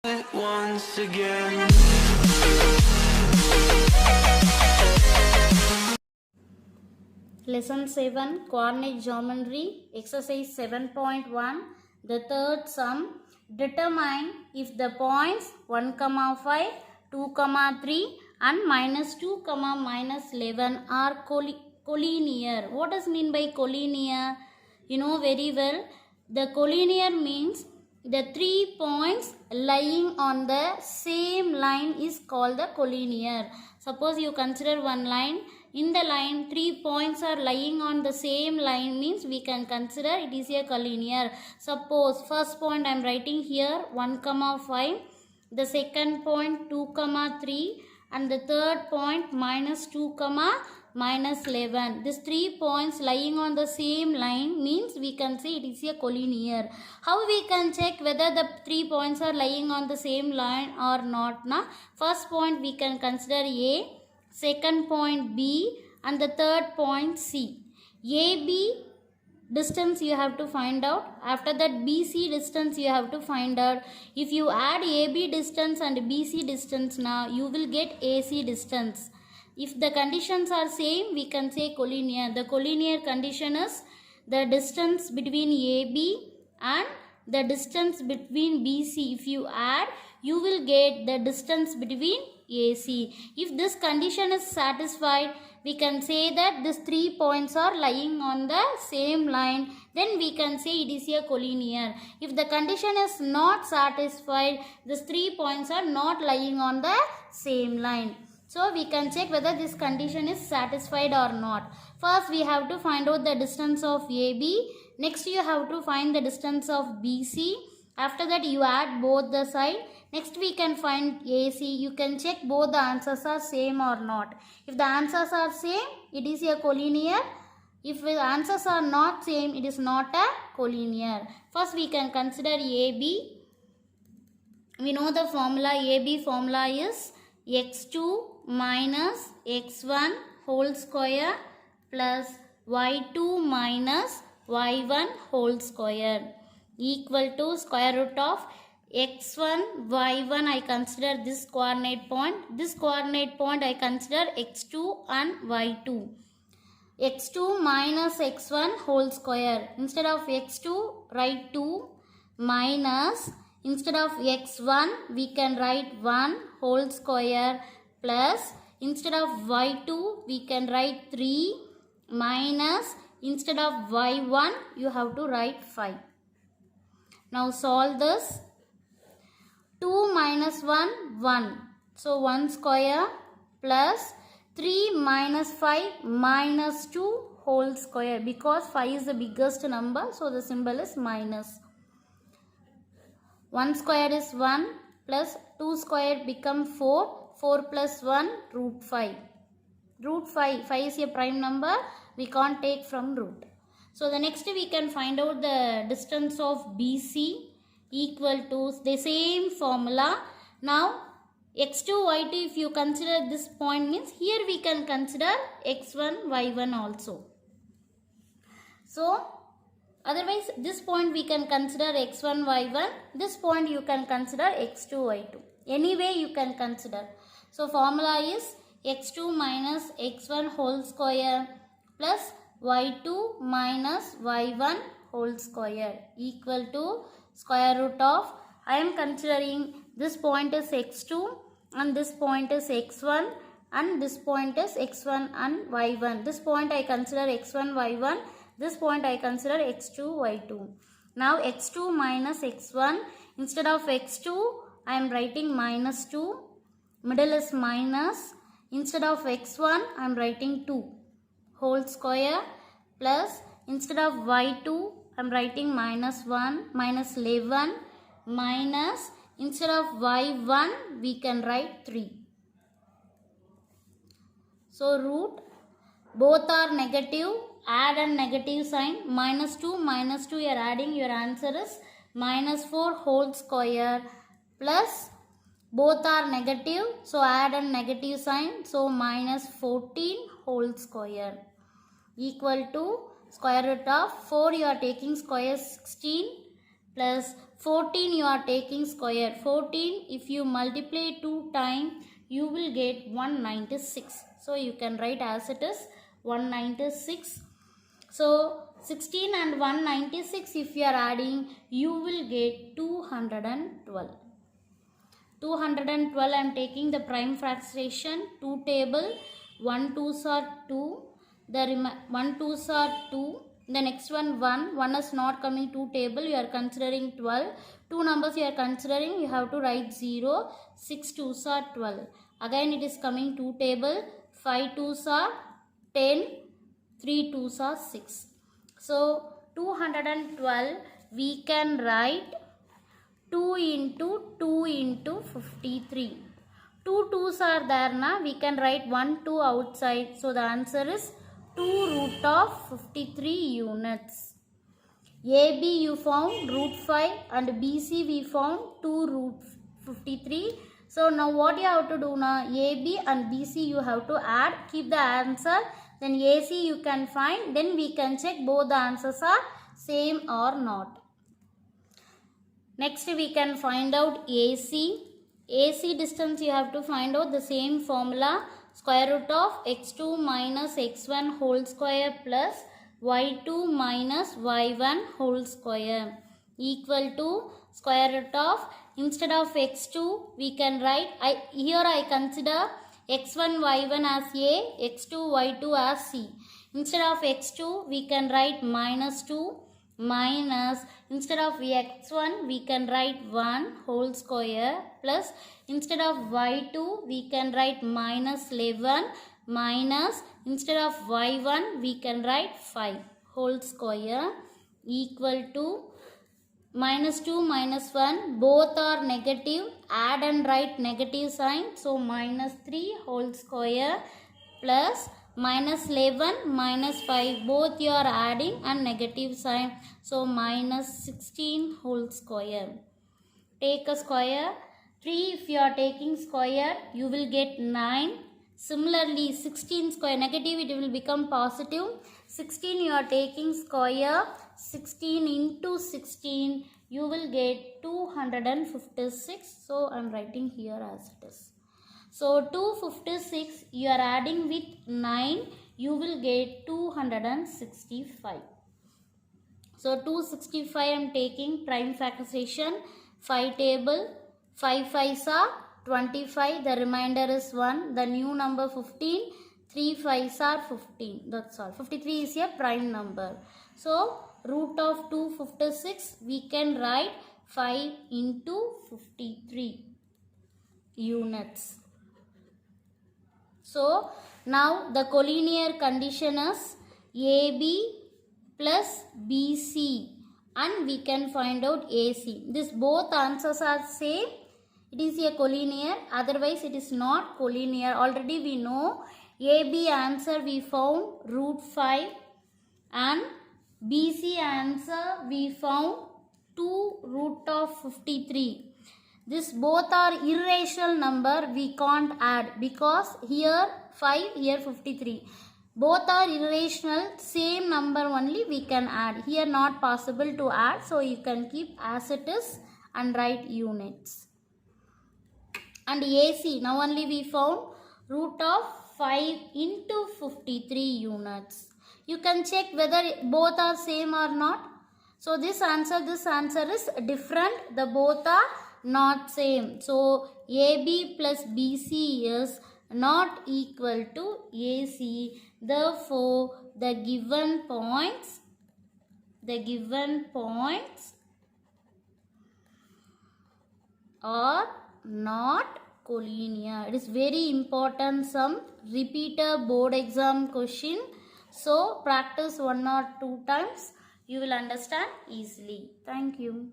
once again. Lesson 7 Coordinate Geometry Exercise 7.1 The third sum. Determine if the points 1, 5, 2, 3 and -2, -11 are collinear. What does mean by collinear? You know very well. The collinear means the 3 points lying on the same line is called the collinear. Suppose you consider one line. In the line, 3 points are lying on the same line means we can consider it is a collinear. Suppose first point I am writing here 1, 5. The second point 2, 3 and the third point -2, -11. These 3 points lying on the same line means we can say it is a collinear. How we can check whether the 3 points are lying on the same line or not? First point we can consider A, second point B and the third point C. AB distance you have to find out. After that BC distance you have to find out. If you add AB distance and BC distance now, you will get AC distance. If the conditions are same, we can say collinear. The collinear condition is the distance between AB and the distance between BC. If you add, you will get the distance between AC. If this condition is satisfied, we can say that these 3 points are lying on the same line. Then we can say it is a collinear. If the condition is not satisfied, these 3 points are not lying on the same line. So we can check whether this condition is satisfied or not. First we have to find out the distance of AB. Next you have to find the distance of BC. After that you add both the side. Next we can find AC. You can check both the answers are same or not. If the answers are same, it is a collinear. If the answers are not same, it is not a collinear. First we can consider AB. We know the formula. AB formula is x2 minus x1 whole square plus y2 minus y1 whole square equal to square root of x1, y1 I consider this coordinate point. This coordinate point I consider x2 and y2. x2 minus x1 whole square. Instead of x2, write 2 minus, instead of x1, we can write 1 whole square plus, instead of y2, we can write 3 minus, instead of y1, you have to write 5. Now solve this. 2 minus 1, 1. So 1 square plus 3 minus 5 minus 2 whole square. Because 5 is the biggest number, so the symbol is minus. 1 square is 1 plus 2 square become 4. 4 plus 1 root 5. Root 5. 5 is a prime number. We can't take from root. So the next we can find out the distance of BC equal to the same formula. Now x2, y2 if you consider this point means here we can consider x1, y1 also. So otherwise this point we can consider x1, y1. This point you can consider x2, y2. Anyway you can consider. So formula is x2 minus x1 whole square plus y2 minus y1 whole square equal to square root of, I am considering this point is x2 and this point is x1 and this point is x1 and y1. This point I consider x1, y1. This point I consider x2, y2. Now x2 minus x1. Instead of x2, I am writing minus 2. Middle is minus. Instead of x1, I am writing 2 whole square plus, instead of y2, I am writing minus 1, minus 11, minus, instead of y1, we can write 3. So root, both are negative, add a negative sign, minus 2, you are adding, your answer is minus 4 whole square plus, both are negative, so add a negative sign, so minus 14 whole square equal to square root of 4 you are taking square 16 plus 14 you are taking square. 14 if you multiply 2 times you will get 196. So you can write as it is 196. So 16 and 196 if you are adding you will get 212. 212 I am taking the prime fraction 2 table. 1 2s are 2. The 1 2s are 2. The next one 1 is not coming 2 table, you are considering 12. 2 numbers you are considering, you have to write 0. 6 2s are 12. Again it is coming 2 table. 5 2s are 10. 3 2s are 6. So 212 we can write 2 into 2 into 53. 2 2s are there na, we can write 1 2 outside. So the answer is 2 root of 53 units. AB you found root 5 and BC we found 2 root 53. So now what you have to do now, AB and BC you have to add, keep the answer, then AC you can find, then we can check both the answers are same or not. Next we can find out AC. AC distance you have to find out the same formula. Square root of x2 minus x1 whole square plus y2 minus y1 whole square equal to square root of, instead of x2 we can write, here I consider x1 y1 as A, x2 y2 as C. Instead of x2 we can write minus 2 minus, instead of x1 we can write 1 whole square plus, instead of y2 we can write minus 11 minus, instead of y1 we can write 5 whole square equal to minus 2 minus 1 both are negative, add and write negative sign, so minus 3 whole square plus minus 11 minus 5 both you are adding and negative sign, so minus 16 whole square. Take a square. 3 if you are taking square you will get 9. Similarly 16 square negative it will become positive. 16 you are taking square, 16 into 16 you will get 256. So I am writing here as it is. So 256 you are adding with 9 you will get 265. So 265 I am taking prime factorization 5 table. 5 5s are 25, the remainder is 1, the new number 15, 3 5s are 15, that's all. 53 is a prime number. So root of 256 we can write 5 into 53 units. So now the collinear condition is AB plus BC and we can find out AC. This both answers are same. It is a collinear, otherwise it is not collinear. Already we know AB answer we found root 5 and BC answer we found 2 root of 53. This both are irrational number, we can't add because here 5, here 53. Both are irrational, same number only we can add. Here not possible to add, so you can keep as it is and write units. And AC, now only we found root of 5 into 53 units. You can check whether both are same or not. So this answer is different. The both are not same. So AB plus BC is not equal to AC. Therefore, the given points are not collinear. It is very important, some repeater board exam question. So practice 1 or 2 times. You will understand easily. Thank you.